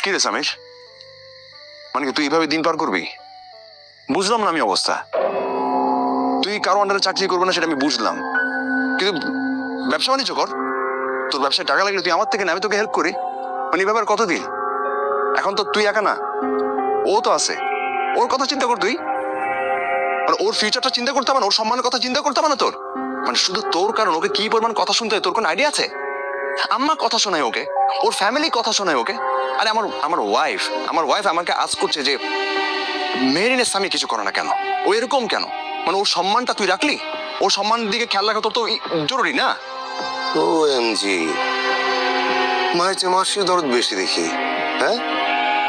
কি রে সামির, মানে কি তুই এইভাবে দিন পার করবি? বুঝলাম না আমি অবস্থা। তুই কারো আন্ডারে চাকরি করবে না সেটা আমি বুঝলাম, কিন্তু ব্যবসা বাণিজ্য কর। তোর ব্যবসায় টাকা লাগলে তুই আমার থেকে না, আমি তোকে হেল্প করি। মানে এই ব্যাপার কতদিন? এখন তো তুই একা না, ও তো আছে। ওর কথা চিন্তা কর তুই। মানে ওর ফিউচারটা চিন্তা করতে হবে না, ওর সম্মানের কথা চিন্তা করতে হবে না তোর? মানে শুধু তোর কারণ ওকে কি পরিমাণ কথা শুনতে হয় তোর কোনো আইডিয়া আছে? আম্মা কথা শোনায় ওকে, ওর ফ্যামিলি কথা শোনায় ওকে। আরে আমার আমার ওয়াইফ আমাকে আজ করছে যে মেরিনের স্বামী কিছু করে না কেন, ও এরকম কেন? মানে ওর সম্মানটা তুই রাখলি? ওর সম্মানের দিকে খেয়াল রাখা তোর তো জরুরি না? ও এম জি, মায়ের চেয়ে মাসির দরদ বেশি দেখি। হ্যাঁ,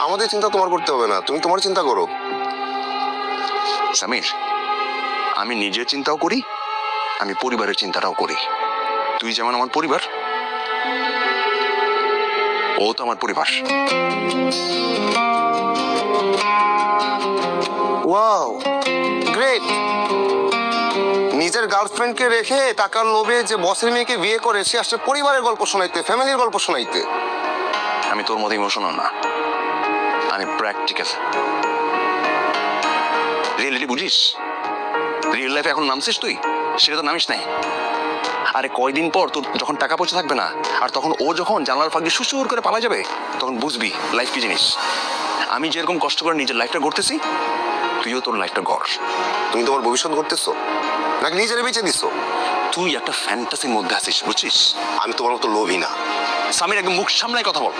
আমাদের চিন্তা তোমার করতে হবে না, তুমি তোমার চিন্তা করো। সামির, আমি নিজের চিন্তাও করি, আমি পরিবারের চিন্তাটাও করি। তুই যেমন আমার পরিবার, ও তো আমার পরিবার। Wow, great. নিজের গার্লফ্রেন্ডকে রেখে টাকার লোভে যে বসের মেয়েকে বিয়ে করে সে আসছে পরিবারের গল্প শোনাইতে, ফ্যামিলির গল্প শোনাইতে। আমি তোর মতো ইমোশনাল না, আমি প্র্যাকটিক্যাল। রিয়েলিটি বুঝিস? রিয়েল লাইফে এখন নামছিস তুই, সেটা তো নামিস নাই। আরে কয়দিন পর তোর যখন টাকা পয়সা থাকবে না, আর তখন ও যখন জানালার ফাঁক দিয়ে সুসুর করে পালা যাবে, তখন বুঝবি লাইফ কি জিনিস। আমি যেরকম কষ্ট করে নিজের লাইফটা গড়তেছি, তুইও তোর লাইফটা গড়। তুমি তোমার ভবিষ্যৎ করতেছো নাকি নিজের বেঁচে দিছো? তুই একটা ফ্যান্টাসির মধ্যে আছিস, বুঝছিস? আমি তোমার মতো লোভী না। সামির, একদম মুখ সামলায় কথা বল।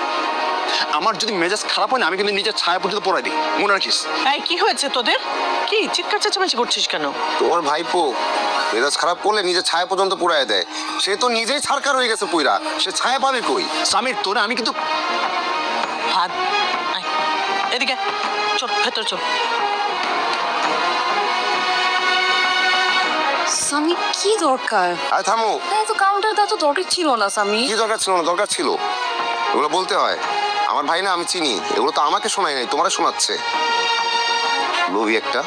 আমার যদি মেজাজ খারাপ হয় না, আমি কিন্তু নিজের ছায়া পর্যন্ত পড়াই দিই, মনে রাখিস। এই কি হয়েছে তোদের? কি চিৎকার চেঁচামেচি করছিস কেন? তোমার ভাইপো মেজাজ খারাপ করলে নিজের ছায়া পর্যন্ত পুরায় দেয়। সে তো নিজেই ছারকার হয়ে গেছে পুইরা, সে ছায়া পাবে কই? সামির, তোরা আমি কিন্তু হাত আয়, এদিকে চল, ভেতর চল। সামি কি দরকার? আরে থামো। তো কাউন্টার দেওয়া তো দরকার ছিল না সামি। কি দরকার ছিল না? দরকার ছিল, এগুলো বলতে হয়। আমার ভাই না, আমি চিনি। এগুলো তো আমাকে শোনায় নাই, তোমারা শোনাচ্ছে। লোভী একটা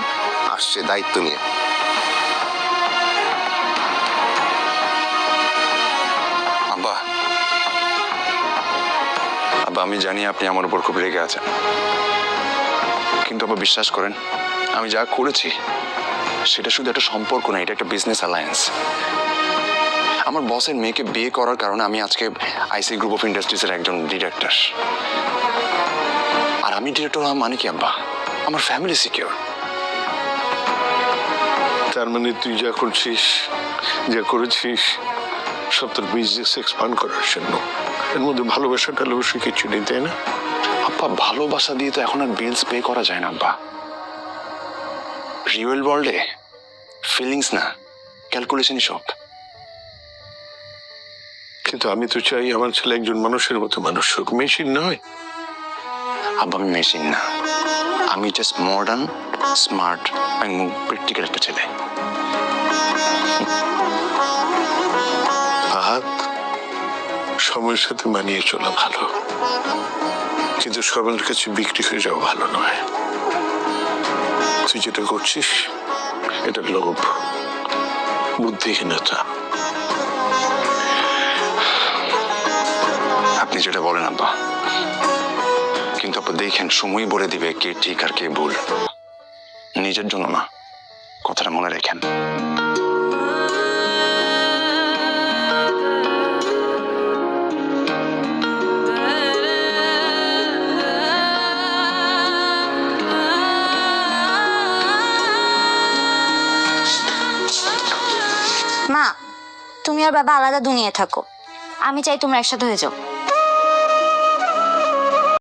আসছে দায়িত্ব নিয়ে। আব্বা, আব্বা, আমি জানি আপনি আমার উপর খুব রেগে আছেন, কিন্তু আব্বা বিশ্বাস করেন, আমি যা করেছি সেটা শুধু একটা সম্পর্ক না, এটা একটা বিজনেস অ্যালায়েন্স। আমার বসের মেয়েকে বিয়ে করার কারণে আমি আজকে আইসি গ্রুপ অফ ইন্ডাস্ট্রিজের একজন ডিরেক্টর। আর আমি ডিরেক্টর হওয়া মানে কি আব্বা? আমার ফ্যামিলি সিকিউর। তার মানে তুই যা করছিস, যা করেছিস, সব তোর বিজনেস এক্সপান্ড করার জন্য। এর মধ্যে ভালোবাসা টালোবাসা কিছু নেই, তাই না? আব্বা, ভালোবাসা দিয়ে তো এখন আর বিলস পে করা যায় না আব্বা। রিয়েল ওয়ার্ল্ডে ফিলিংস না, ক্যালকুলেশনই সব। কিন্তু আমি তো চাই আমার ছেলে একজন মানুষের মতো মানুষ হোক, মেশিন নয়। আব্বা, আমি মেশিন না, আমি জাস্ট মডার্ন, স্মার্ট এবং প্র্যাকটিক্যাল একটা ছেলে। আহাত, সময়ের সাথে মানিয়ে চলা ভালো, কিন্তু সবার কাছে বিক্রি হয়ে যাওয়া ভালো নয়। তুই যেটা করছিস এটা লোভ, বুদ্ধিহীনতা। আপনি যেটা বলেন আব্বা, কিন্তু আপনি দেখেন সময় বলে দিবে কে ঠিক আর কে ভুল। নিজের জন্য না, কথাটা মনে রেখেন। মা, তুমি আর বাবা আলাদা দুনিয়ায় থাকো, আমি চাই তোমরা একসাথে হয়ে যাও।